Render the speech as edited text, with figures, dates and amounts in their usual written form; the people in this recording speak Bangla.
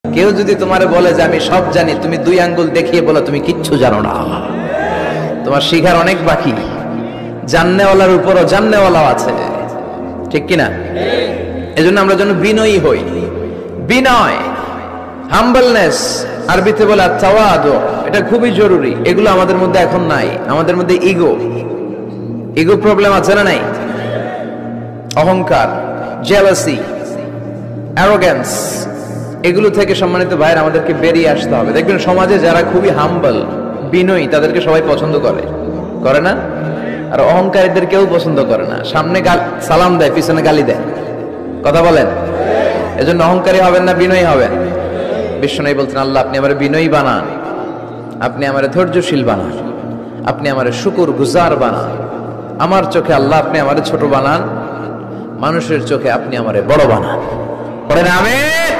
কেউ যদি তোমারে বলে যে আমি সব জানি, তুমি দুই আঙ্গুল দেখিয়ে বলো তুমি কিচ্ছু জানো না, তোমার শিখার অনেক বাকি। জাননেওয়ালার উপরও জাননেওয়ালাও আছে, ঠিক কিনা? এজন্য আমরা যেন বিনয়ী হই। বিনয়, হাম্বলনেস, আরবিতে বলে তাওয়াদু, এটা খুবই জরুরি। এগুলো আমাদের মধ্যে এখন নাই। আমাদের মধ্যে ইগো প্রবলেম আছে না নাই? অহংকার, জেলাসি, অ্যারোগেন্স, এগুলো থেকে সম্মানিত ভাইয়ের আমাদেরকে বেরিয়ে আসতে হবে। দেখবেন সমাজে যারা খুবই হাম্বল, বিনয়ী, তাদেরকে সবাই পছন্দ করে না? আর অহংকারীদের কেউ পছন্দ করে না। সামনে সালাম দেয়, পিছনে গালি দেয়। কথা বলেন? এজন্য অহংকারী হবেন না, বিনয়ী হবেন। বিশ্বনবী বলতেন, আল্লাহ আপনি আমার বিনয়ী বানান, আপনি আমার ধৈর্যশীল বানান, আপনি আমার শুকর গুজার বানান। আমার চোখে আল্লাহ আপনি আমার ছোট বানান, মানুষের চোখে আপনি আমারে বড় বানান। পড়েন আমিন।